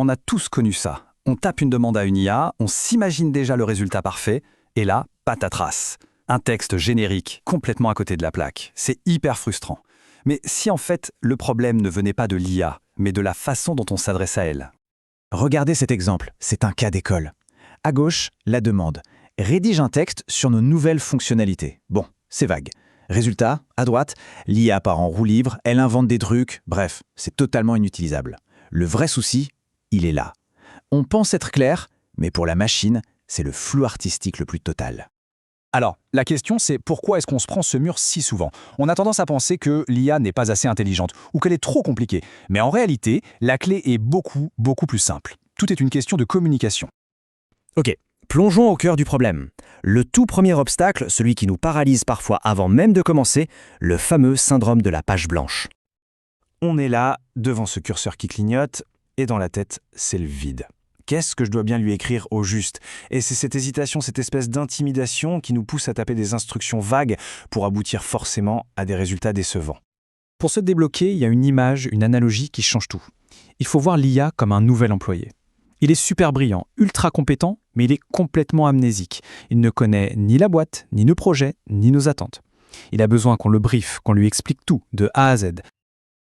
On a tous connu ça. On tape une demande à une IA, on s'imagine déjà le résultat parfait, et là, patatras. Un texte générique, complètement à côté de la plaque. C'est hyper frustrant. Mais si en fait, le problème ne venait pas de l'IA, mais de la façon dont on s'adresse à elle. Regardez cet exemple, c'est un cas d'école. À gauche, la demande. Rédige un texte sur nos nouvelles fonctionnalités. Bon, c'est vague. Résultat, à droite, l'IA part en roue libre, elle invente des trucs, bref, c'est totalement inutilisable. Le vrai souci, il est là. On pense être clair, mais pour la machine, c'est le flou artistique le plus total. Alors, la question c'est pourquoi est-ce qu'on se prend ce mur si souvent? On a tendance à penser que l'IA n'est pas assez intelligente ou qu'elle est trop compliquée. Mais en réalité, la clé est beaucoup plus simple. Tout est une question de communication. Ok, plongeons au cœur du problème. Le tout premier obstacle, celui qui nous paralyse parfois avant même de commencer, le fameux syndrome de la page blanche. On est là, devant ce curseur qui clignote, et dans la tête, c'est le vide. Qu'est-ce que je dois bien lui écrire au juste? Et c'est cette hésitation, cette espèce d'intimidation qui nous pousse à taper des instructions vagues pour aboutir forcément à des résultats décevants. Pour se débloquer, il y a une image, une analogie qui change tout. Il faut voir l'IA comme un nouvel employé. Il est super brillant, ultra compétent, mais il est complètement amnésique. Il ne connaît ni la boîte, ni nos projets, ni nos attentes. Il a besoin qu'on le briefe, qu'on lui explique tout, de A à Z.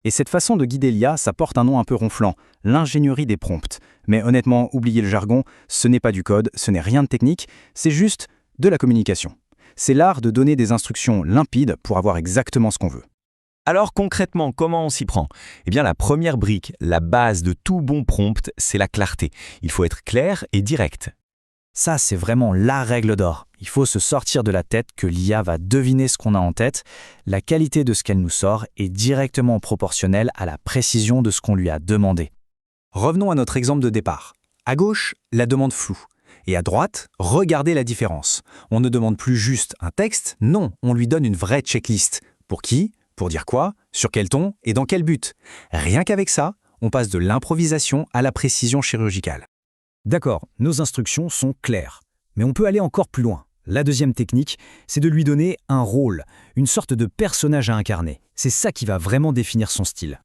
Et cette façon de guider l'IA, ça porte un nom un peu ronflant, l'ingénierie des prompts. Mais honnêtement, oubliez le jargon, ce n'est pas du code, ce n'est rien de technique, c'est juste de la communication. C'est l'art de donner des instructions limpides pour avoir exactement ce qu'on veut. Alors concrètement, comment on s'y prend? Eh bien la première brique, la base de tout bon prompt, c'est la clarté. Il faut être clair et direct. Ça, c'est vraiment la règle d'or. Il faut se sortir de la tête que l'IA va deviner ce qu'on a en tête. La qualité de ce qu'elle nous sort est directement proportionnelle à la précision de ce qu'on lui a demandé. Revenons à notre exemple de départ. À gauche, la demande floue. Et à droite, regardez la différence. On ne demande plus juste un texte, non, on lui donne une vraie checklist. Pour qui? Pour dire quoi? Sur quel ton? Et dans quel but? Rien qu'avec ça, on passe de l'improvisation à la précision chirurgicale. D'accord, nos instructions sont claires. Mais on peut aller encore plus loin. La deuxième technique, c'est de lui donner un rôle, une sorte de personnage à incarner. C'est ça qui va vraiment définir son style.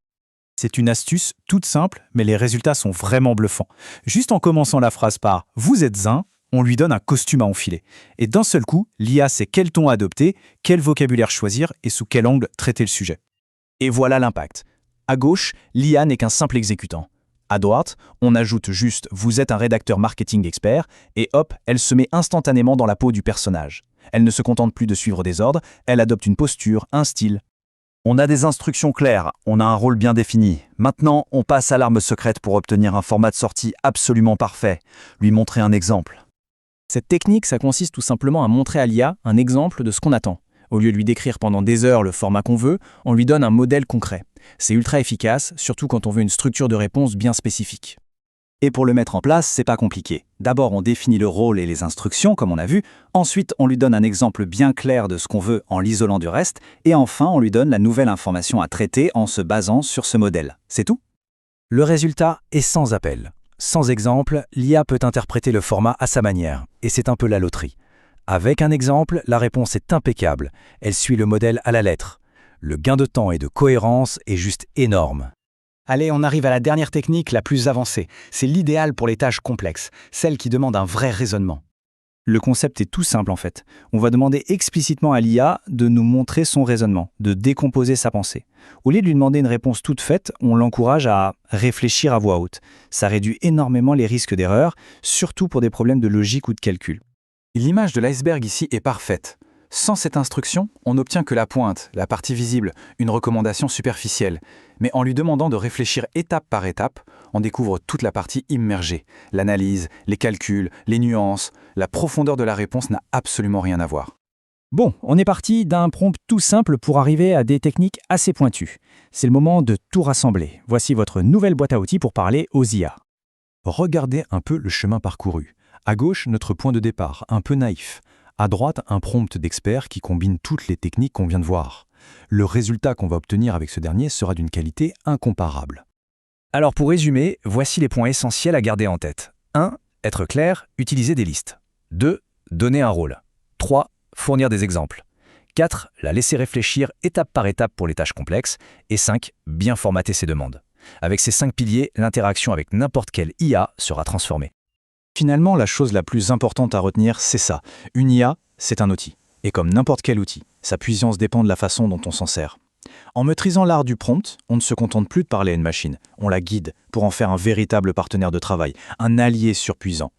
C'est une astuce toute simple, mais les résultats sont vraiment bluffants. Juste en commençant la phrase par « vous êtes un », on lui donne un costume à enfiler. Et d'un seul coup, l'IA sait quel ton adopter, quel vocabulaire choisir et sous quel angle traiter le sujet. Et voilà l'impact. À gauche, l'IA n'est qu'un simple exécutant. À droite, on ajoute juste « vous êtes un rédacteur marketing expert » et hop, elle se met instantanément dans la peau du personnage. Elle ne se contente plus de suivre des ordres, elle adopte une posture, un style. On a des instructions claires, on a un rôle bien défini. Maintenant, on passe à l'arme secrète pour obtenir un format de sortie absolument parfait. Lui montrer un exemple. Cette technique, ça consiste tout simplement à montrer à l'IA un exemple de ce qu'on attend. Au lieu de lui décrire pendant des heures le format qu'on veut, on lui donne un modèle concret. C'est ultra efficace, surtout quand on veut une structure de réponse bien spécifique. Et pour le mettre en place, c'est pas compliqué. D'abord, on définit le rôle et les instructions, comme on a vu. Ensuite, on lui donne un exemple bien clair de ce qu'on veut en l'isolant du reste. Et enfin, on lui donne la nouvelle information à traiter en se basant sur ce modèle. C'est tout? Le résultat est sans appel. Sans exemple, l'IA peut interpréter le format à sa manière. Et c'est un peu la loterie. Avec un exemple, la réponse est impeccable. Elle suit le modèle à la lettre. Le gain de temps et de cohérence est juste énorme. Allez, on arrive à la dernière technique, la plus avancée. C'est l'idéal pour les tâches complexes, celle qui demande un vrai raisonnement. Le concept est tout simple en fait. On va demander explicitement à l'IA de nous montrer son raisonnement, de décomposer sa pensée. Au lieu de lui demander une réponse toute faite, on l'encourage à réfléchir à voix haute. Ça réduit énormément les risques d'erreur, surtout pour des problèmes de logique ou de calcul. L'image de l'iceberg ici est parfaite. Sans cette instruction, on n'obtient que la pointe, la partie visible, une recommandation superficielle. Mais en lui demandant de réfléchir étape par étape, on découvre toute la partie immergée. L'analyse, les calculs, les nuances, la profondeur de la réponse n'a absolument rien à voir. Bon, on est parti d'un prompt tout simple pour arriver à des techniques assez pointues. C'est le moment de tout rassembler. Voici votre nouvelle boîte à outils pour parler aux IA. Regardez un peu le chemin parcouru. À gauche, notre point de départ, un peu naïf. À droite, un prompt d'expert qui combine toutes les techniques qu'on vient de voir. Le résultat qu'on va obtenir avec ce dernier sera d'une qualité incomparable. Alors pour résumer, voici les points essentiels à garder en tête. 1. Être clair, utiliser des listes. 2. Donner un rôle. 3. Fournir des exemples. 4. La laisser réfléchir étape par étape pour les tâches complexes. Et 5. Bien formater ses demandes. Avec ces 5 piliers, l'interaction avec n'importe quelle IA sera transformée. Finalement, la chose la plus importante à retenir, c'est ça. Une IA, c'est un outil. Et comme n'importe quel outil, sa puissance dépend de la façon dont on s'en sert. En maîtrisant l'art du prompt, on ne se contente plus de parler à une machine. On la guide pour en faire un véritable partenaire de travail, un allié surpuissant.